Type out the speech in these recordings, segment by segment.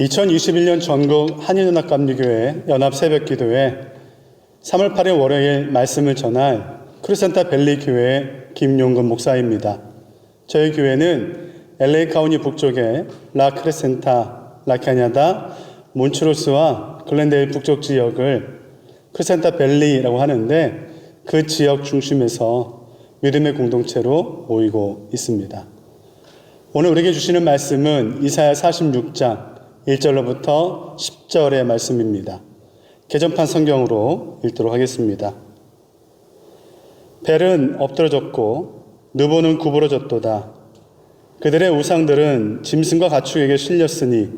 (2021년) 전국 한인연합감리교회 연합새벽기도회 3월 8일 월요일 말씀을 전할 크리센타 밸리 교회 김용근 목사입니다. 저희 교회는 LA 카운티 북쪽의 라 크리센타, 라카냐다, 몬트로스와 글렌데일 북쪽 지역을 크리센타 밸리라고 하는데, 그 지역 중심에서 믿음의 공동체로 모이고 있습니다. 오늘 우리에게 주시는 말씀은 이사야 46장 1절로부터 10절의 말씀입니다. 개정판 성경으로 읽도록 하겠습니다. 벨은 엎드러졌고 느보는 구부러졌도다. 그들의 우상들은 짐승과 가축에게 실렸으니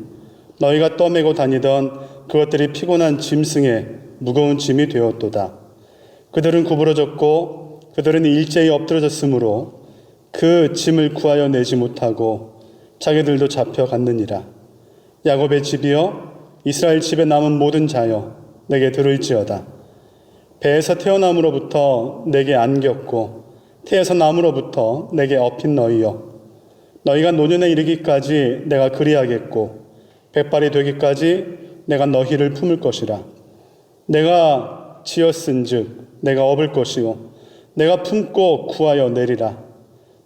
너희가 떠매고 다니던 그것들이 피곤한 짐승의 무거운 짐이 되었도다. 그들은 구부러졌고 그들은 일제히 엎드러졌으므로 그 짐을 구하여 내지 못하고 자기들도 잡혀갔느니라. 야곱의 집이여, 이스라엘 집에 남은 모든 자여, 내게 들을지어다. 배에서 태어남으로부터 내게 안겼고 태에서 남으로부터 내게 업힌 너희여, 너희가 노년에 이르기까지 내가 그리하겠고 백발이 되기까지 내가 너희를 품을 것이라. 내가 지었은즉 내가 업을 것이요 내가 품고 구하여 내리라.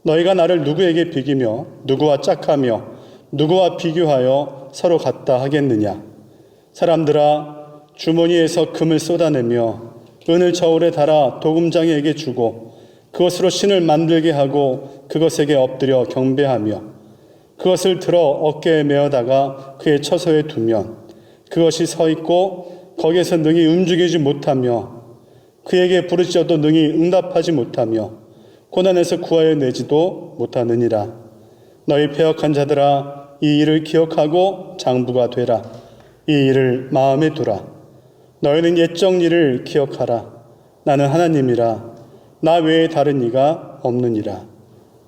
너희가 나를 누구에게 비기며 누구와 짝하며 누구와 비교하여 서로 같다 하겠느냐. 사람들아, 주머니에서 금을 쏟아내며 은을 저울에 달아 도금장에게 주고 그것으로 신을 만들게 하고 그것에게 엎드려 경배하며 그것을 들어 어깨에 메어다가 그의 처소에 두면 그것이 서 있고 거기에서 능히 움직이지 못하며 그에게 부르짖어도 능히 응답하지 못하며 고난에서 구하여 내지도 못하느니라. 너희 패역한 자들아, 이 일을 기억하고 장부가 되라. 이 일을 마음에 두라. 너희는 옛적 일을 기억하라. 나는 하나님이라. 나 외에 다른 이가 없느니라.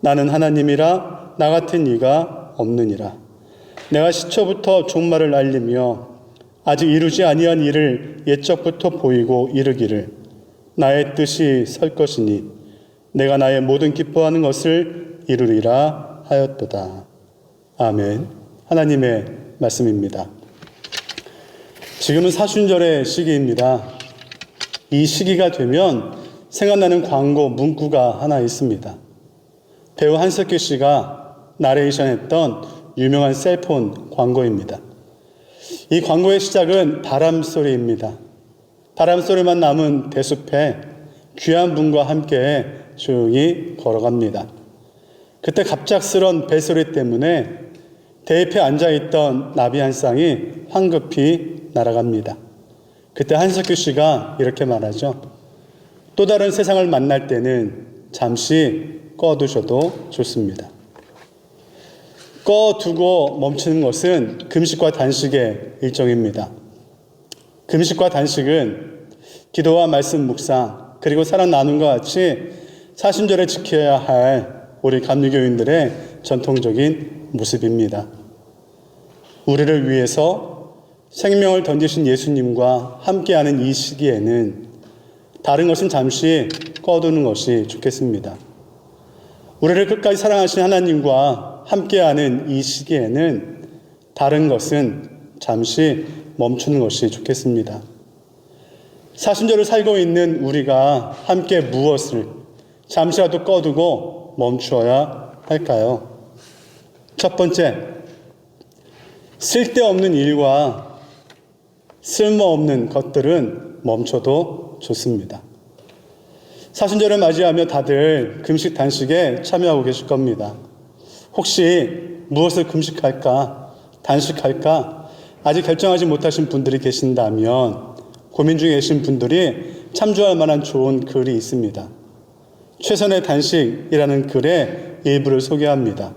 나는 하나님이라. 나 같은 이가 없느니라. 내가 시초부터 종말을 알리며 아직 이루지 아니한 일을 옛적부터 보이고 이르기를 나의 뜻이 설 것이니 내가 나의 모든 기뻐하는 것을 이루리라 하였도다. 아멘. 하나님의 말씀입니다. 지금은 사순절의 시기입니다. 이 시기가 되면 생각나는 광고 문구가 하나 있습니다. 배우 한석규 씨가 나레이션했던 유명한 셀폰 광고입니다. 이 광고의 시작은 바람소리입니다. 바람소리만 남은 대숲에 귀한 분과 함께 조용히 걸어갑니다. 그때 갑작스런 벨소리 때문에 대잎에 앉아있던 나비 한 쌍이 황급히 날아갑니다. 그때 한석규 씨가 이렇게 말하죠. 또 다른 세상을 만날 때는 잠시 꺼두셔도 좋습니다. 꺼두고 멈추는 것은 금식과 단식의 일종입니다. 금식과 단식은 기도와 말씀 묵상 그리고 사랑 나눔과 같이 사순절에 지켜야 할 우리 감리교인들의 전통적인 모습입니다. 우리를 위해서 생명을 던지신 예수님과 함께하는 이 시기에는 다른 것은 잠시 꺼두는 것이 좋겠습니다. 우리를 끝까지 사랑하신 하나님과 함께하는 이 시기에는 다른 것은 잠시 멈추는 것이 좋겠습니다. 사순절을 살고 있는 우리가 함께 무엇을 잠시라도 꺼두고 멈추어야 할까요? 첫 번째, 쓸데없는 일과 쓸모없는 것들은 멈춰도 좋습니다. 사순절을 맞이하며 다들 금식 단식에 참여하고 계실 겁니다. 혹시 무엇을 금식할까, 단식할까 아직 결정하지 못하신 분들이 계신다면 고민 중에 계신 분들이 참조할 만한 좋은 글이 있습니다. 최선의 단식이라는 글의 일부를 소개합니다.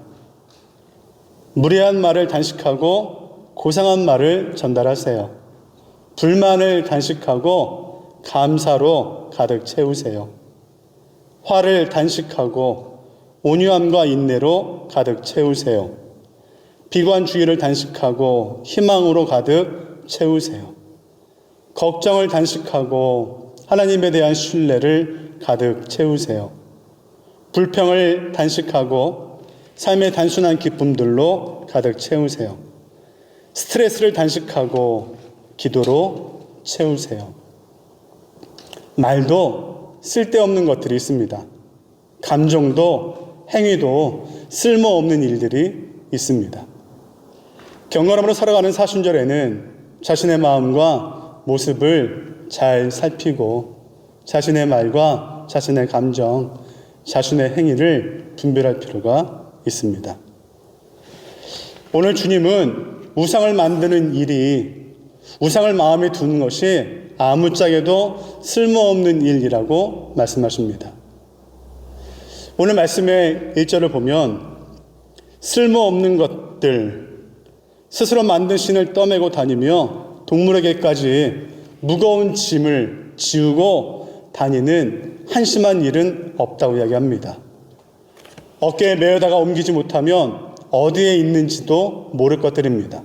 무례한 말을 단식하고 고상한 말을 전달하세요. 불만을 단식하고 감사로 가득 채우세요. 화를 단식하고 온유함과 인내로 가득 채우세요. 비관주의를 단식하고 희망으로 가득 채우세요. 걱정을 단식하고 하나님에 대한 신뢰를 가득 채우세요. 불평을 단식하고 삶의 단순한 기쁨들로 가득 채우세요. 스트레스를 단식하고 기도로 채우세요. 말도 쓸데없는 것들이 있습니다. 감정도 행위도 쓸모없는 일들이 있습니다. 경건함으로 살아가는 사순절에는 자신의 마음과 모습을 잘 살피고 자신의 말과 자신의 감정, 자신의 행위를 분별할 필요가 있습니다. 오늘 주님은 우상을 만드는 일이 우상을 마음에 두는 것이 아무짝에도 쓸모없는 일이라고 말씀하십니다. 오늘 말씀의 1절을 보면 쓸모없는 것들, 스스로 만든 신을 떠매고 다니며 동물에게까지 무거운 짐을 지우고 다니는 한심한 일은 없다고 이야기합니다. 어깨에 메어다가 옮기지 못하면 어디에 있는지도 모를 것들입니다.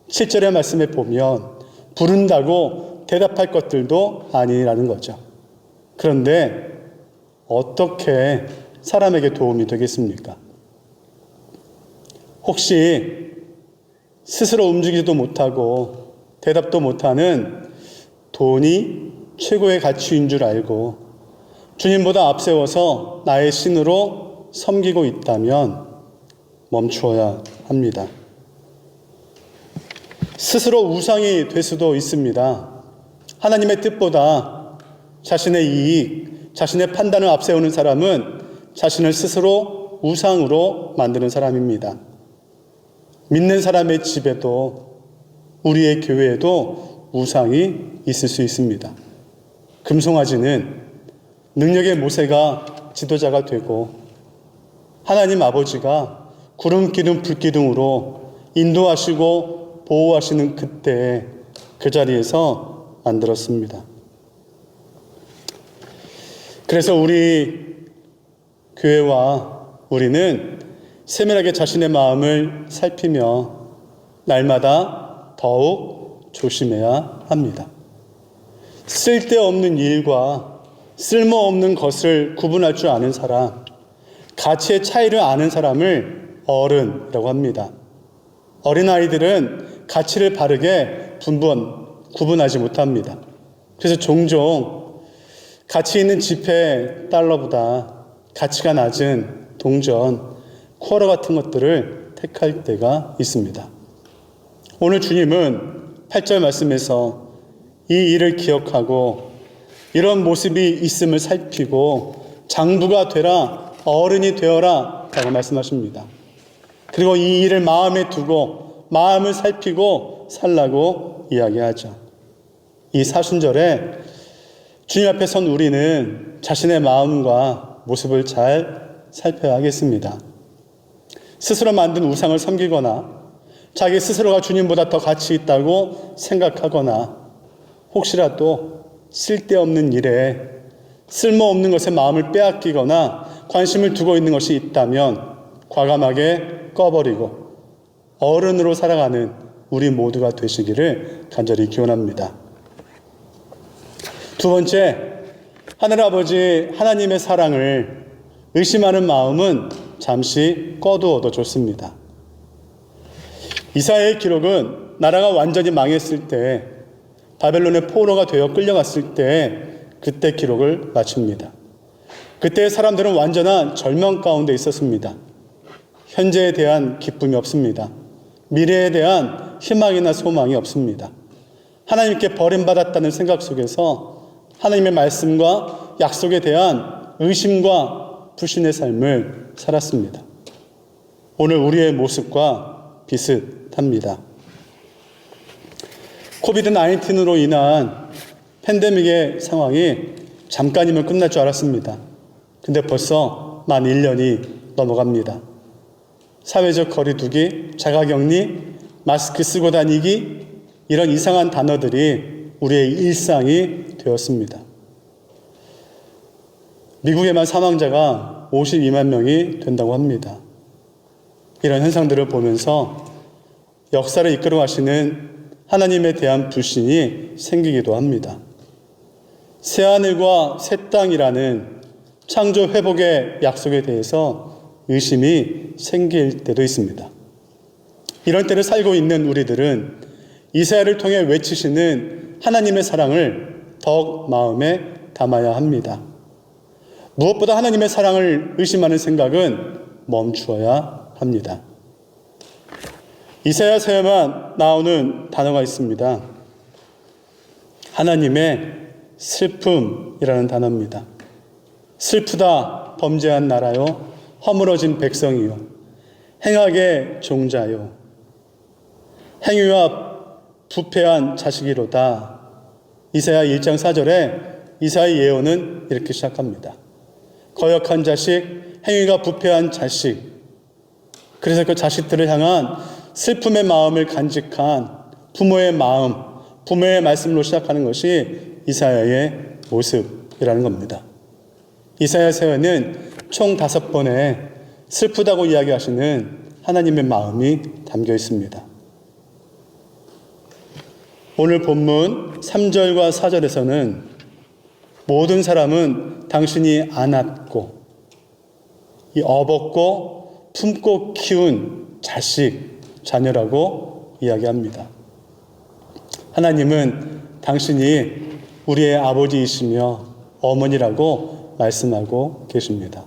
7절의 말씀에 보면 부른다고 대답할 것들도 아니라는 거죠. 그런데 어떻게 사람에게 도움이 되겠습니까? 혹시 스스로 움직이지도 못하고 대답도 못하는 돈이 최고의 가치인 줄 알고 주님보다 앞세워서 나의 신으로 섬기고 있다면 멈추어야 합니다. 스스로 우상이 될 수도 있습니다. 하나님의 뜻보다 자신의 이익, 자신의 판단을 앞세우는 사람은 자신을 스스로 우상으로 만드는 사람입니다. 믿는 사람의 집에도 우리의 교회에도 우상이 있을 수 있습니다. 금송아지는 능력의 모세가 지도자가 되고 하나님 아버지가 구름 기둥 불 기둥으로 인도하시고 보호하시는 그때 그 자리에서 만들었습니다. 그래서 우리 교회와 우리는 세밀하게 자신의 마음을 살피며 날마다 더욱 조심해야 합니다. 쓸데없는 일과 쓸모없는 것을 구분할 줄 아는 사람, 가치의 차이를 아는 사람을 어른이라고 합니다. 어린아이들은 가치를 바르게 구분하지 못합니다. 그래서 종종 가치 있는 지폐 달러보다 가치가 낮은 동전, 쿼러 같은 것들을 택할 때가 있습니다. 오늘 주님은 8절 말씀에서 이 일을 기억하고 이런 모습이 있음을 살피고 장부가 되라, 어른이 되어라 라고 말씀하십니다. 그리고 이 일을 마음에 두고 마음을 살피고 살라고 이야기하죠. 이 사순절에 주님 앞에 선 우리는 자신의 마음과 모습을 잘 살펴야 하겠습니다. 스스로 만든 우상을 섬기거나 자기 스스로가 주님보다 더 가치 있다고 생각하거나 혹시라도 쓸데없는 일에 쓸모없는 것에 마음을 빼앗기거나 관심을 두고 있는 것이 있다면 과감하게 꺼버리고 어른으로 살아가는 우리 모두가 되시기를 간절히 기원합니다. 두 번째, 하늘아버지 하나님의 사랑을 의심하는 마음은 잠시 꺼두어도 좋습니다. 이사야의 기록은 나라가 완전히 망했을 때, 바벨론의 포로가 되어 끌려갔을 때 그때 기록을 마칩니다. 그때 사람들은 완전한 절망 가운데 있었습니다. 현재에 대한 기쁨이 없습니다. 미래에 대한 희망이나 소망이 없습니다. 하나님께 버림받았다는 생각 속에서 하나님의 말씀과 약속에 대한 의심과 불신의 삶을 살았습니다. 오늘 우리의 모습과 비슷합니다. 코비드-19으로 인한 팬데믹의 상황이 잠깐이면 끝날 줄 알았습니다. 근데 벌써 만 1년이 넘어갑니다. 사회적 거리두기, 자가격리, 마스크 쓰고 다니기, 이런 이상한 단어들이 우리의 일상이 되었습니다. 미국에만 사망자가 52만 명이 된다고 합니다. 이런 현상들을 보면서 역사를 이끌어 가시는 하나님에 대한 불신이 생기기도 합니다. 새하늘과 새 땅이라는 창조 회복의 약속에 대해서 의심이 생길 때도 있습니다. 이런 때를 살고 있는 우리들은 이사야를 통해 외치시는 하나님의 사랑을 더욱 마음에 담아야 합니다. 무엇보다 하나님의 사랑을 의심하는 생각은 멈추어야 합니다. 이사야서에만 나오는 단어가 있습니다. 하나님의 슬픔이라는 단어입니다. 슬프다 범죄한 나라요, 허물어진 백성이요, 행악의 종자요, 행위와 부패한 자식이로다. 이사야 1장 4절에 이사야 예언은 이렇게 시작합니다. 거역한 자식, 행위가 부패한 자식. 그래서 그 자식들을 향한 슬픔의 마음을 간직한 부모의 마음, 부모의 말씀으로 시작하는 것이 이사야의 모습이라는 겁니다. 이사야서에는 총 5번의 슬프다고 이야기하시는 하나님의 마음이 담겨 있습니다. 오늘 본문 3절과 4절에서는 모든 사람은 당신이 안았고 업었고 품고 키운 자식, 자녀라고 이야기합니다. 하나님은 당신이 우리의 아버지이시며 어머니라고 말씀하고 계십니다.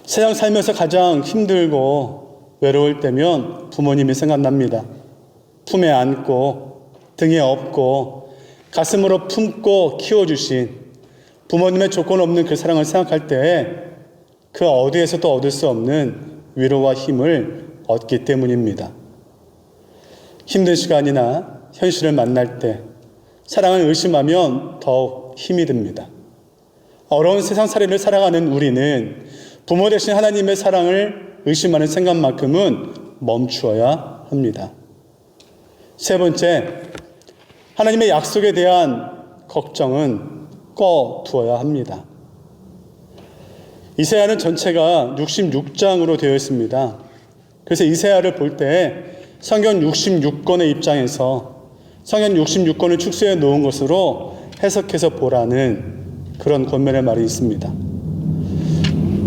세상 살면서 가장 힘들고 외로울 때면 부모님이 생각납니다. 품에 안고 등에 업고 가슴으로 품고 키워주신 부모님의 조건 없는 그 사랑을 생각할 때 그 어디에서도 얻을 수 없는 위로와 힘을 얻기 때문입니다. 힘든 시간이나 현실을 만날 때 사랑을 의심하면 더욱 힘이 듭니다. 어려운 세상살이를 살아가는 우리는 부모 대신 하나님의 사랑을 의심하는 생각만큼은 멈추어야 합니다. 세 번째, 하나님의 약속에 대한 걱정은 꺼두어야 합니다. 이사야는 전체가 66장으로 되어 있습니다. 그래서 이사야를 볼 때 성경 66권의 입장에서 성경 66권을 축소해 놓은 것으로 해석해서 보라는 그런 권면의 말이 있습니다.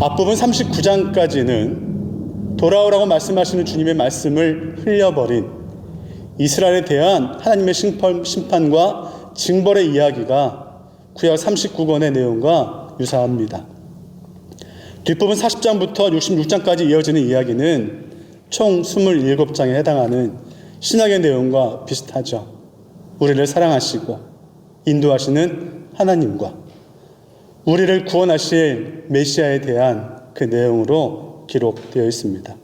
앞부분 39장까지는 돌아오라고 말씀하시는 주님의 말씀을 흘려버린 이스라엘에 대한 하나님의 심판과 징벌의 이야기가 구약 39권의 내용과 유사합니다. 뒷부분 40장부터 66장까지 이어지는 이야기는 총 27장에 해당하는 신약의 내용과 비슷하죠. 우리를 사랑하시고 인도하시는 하나님과 우리를 구원하실 메시아에 대한 그 내용으로 기록되어 있습니다.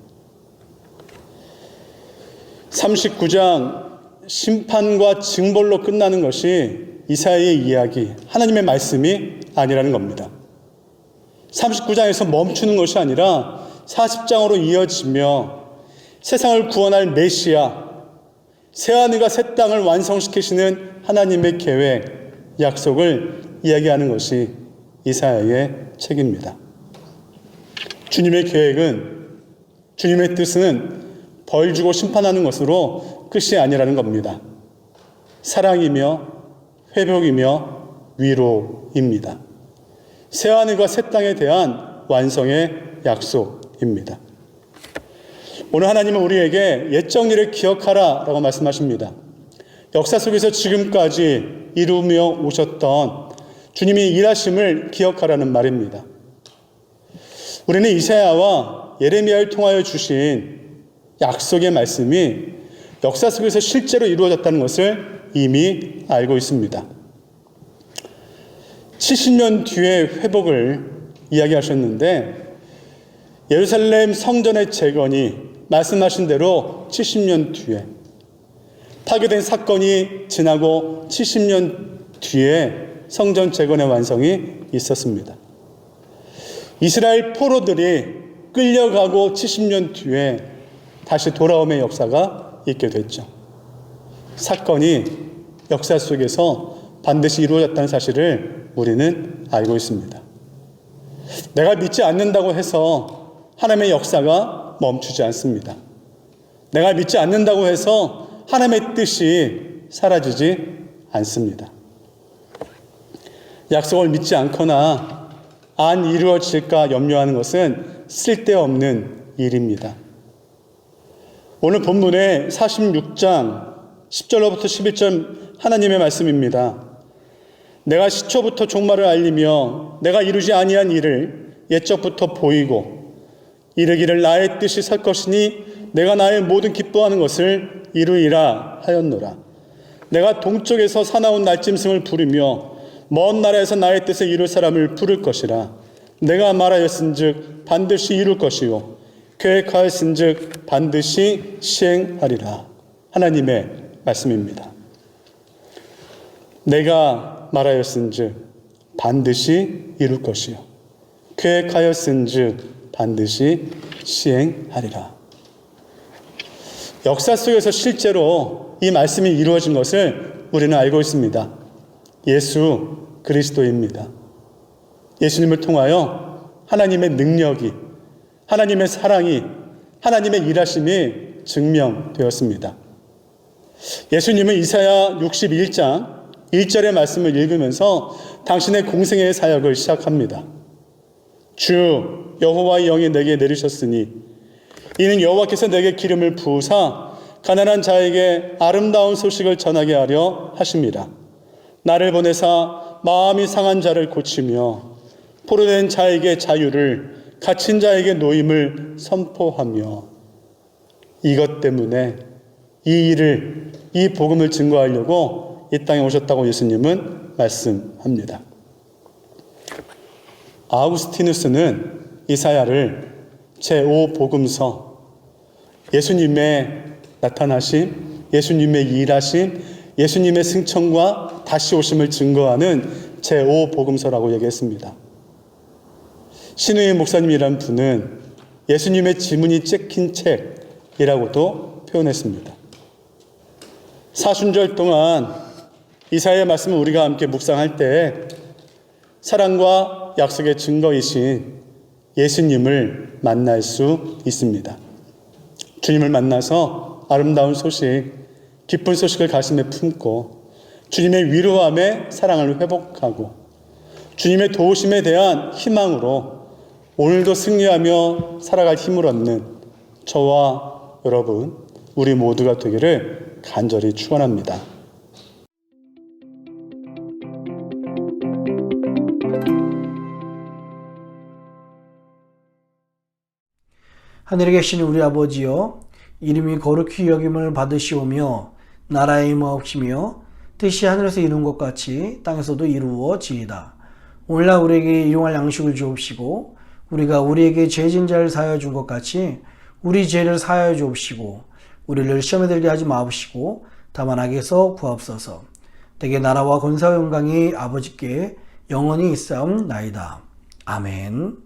39장 심판과 징벌로 끝나는 것이 이사야의 이야기, 하나님의 말씀이 아니라는 겁니다. 39장에서 멈추는 것이 아니라 40장으로 이어지며 세상을 구원할 메시아, 새하늘과 새 땅을 완성시키시는 하나님의 계획, 약속을 이야기하는 것이 이사야의 책입니다. 주님의 계획은, 주님의 뜻은 벌 주고 심판하는 것으로 끝이 아니라는 겁니다. 사랑이며 회복이며 위로입니다. 새하늘과 새 땅에 대한 완성의 약속입니다. 오늘 하나님은 우리에게 옛 정리를 기억하라 라고 말씀하십니다. 역사 속에서 지금까지 이루며 오셨던 주님의 일하심을 기억하라는 말입니다. 우리는 이사야와 예레미야를 통하여 주신 약속의 말씀이 역사 속에서 실제로 이루어졌다는 것을 이미 알고 있습니다. 70년 뒤의 회복을 이야기하셨는데 예루살렘 성전의 재건이 말씀하신 대로 70년 뒤에, 파괴된 사건이 지나고 70년 뒤에 성전 재건의 완성이 있었습니다. 이스라엘 포로들이 끌려가고 70년 뒤에 다시 돌아옴의 역사가 있게 됐죠. 사건이 역사 속에서 반드시 이루어졌다는 사실을 우리는 알고 있습니다. 내가 믿지 않는다고 해서 하나님의 역사가 멈추지 않습니다. 내가 믿지 않는다고 해서 하나님의 뜻이 사라지지 않습니다. 약속을 믿지 않거나 안 이루어질까 염려하는 것은 쓸데없는 일입니다. 오늘 본문의 46장 10절로부터 11절 하나님의 말씀입니다. 내가 시초부터 종말을 알리며 내가 이루지 아니한 일을 옛적부터 보이고 이르기를 나의 뜻이 설 것이니 내가 나의 모든 기뻐하는 것을 이루리라 하였노라. 내가 동쪽에서 사나운 날짐승을 부르며 먼 나라에서 나의 뜻을 이룰 사람을 부를 것이라. 내가 말하였은즉 반드시 이룰 것이요 계획하였은즉 반드시 시행하리라. 하나님의 말씀입니다. 내가 말하였은즉 반드시 이룰 것이요 계획하였은즉 반드시 시행하리라. 역사 속에서 실제로 이 말씀이 이루어진 것을 우리는 알고 있습니다. 예수 그리스도입니다. 예수님을 통하여 하나님의 능력이, 하나님의 사랑이, 하나님의 일하심이 증명되었습니다. 예수님은 이사야 61장 1절의 말씀을 읽으면서 당신의 공생애의 사역을 시작합니다. 주 여호와의 영이 내게 내리셨으니 이는 여호와께서 내게 기름을 부으사 가난한 자에게 아름다운 소식을 전하게 하려 하십니다. 나를 보내사 마음이 상한 자를 고치며 포로된 자에게 자유를, 갇힌 자에게 노임을 선포하며. 이것 때문에 이 복음을 증거하려고 이 땅에 오셨다고 예수님은 말씀합니다. 아우구스티누스는 이사야를 제5복음서, 예수님의 나타나심, 예수님의 일하심, 예수님의 승천과 다시 오심을 증거하는 제5복음서라고 얘기했습니다. 신우의 목사님이란 분은 예수님의 지문이 찍힌 책이라고도 표현했습니다. 사순절 동안 이사야의 말씀을 우리가 함께 묵상할 때 사랑과 약속의 증거이신 예수님을 만날 수 있습니다. 주님을 만나서 아름다운 소식, 기쁜 소식을 가슴에 품고 주님의 위로함에 사랑을 회복하고 주님의 도우심에 대한 희망으로 오늘도 승리하며 살아갈 힘을 얻는 저와 여러분, 우리 모두가 되기를 간절히 축원합니다. 하늘에 계신 우리 아버지여, 이름이 거룩히 여김을 받으시오며 나라의 임하옵시며 뜻이 하늘에서 이룬 것 같이 땅에서도 이루어지이다. 오늘날 우리에게 일용할 양식을 주옵시고 우리가 우리에게 죄진 자를 사하여 준 것 같이 우리 죄를 사하여 주옵시고 우리를 시험에 들게 하지 마옵시고 다만 악에서 구하옵소서. 대개 나라와 권세와 영광이 아버지께 영원히 있사옵나이다. 아멘.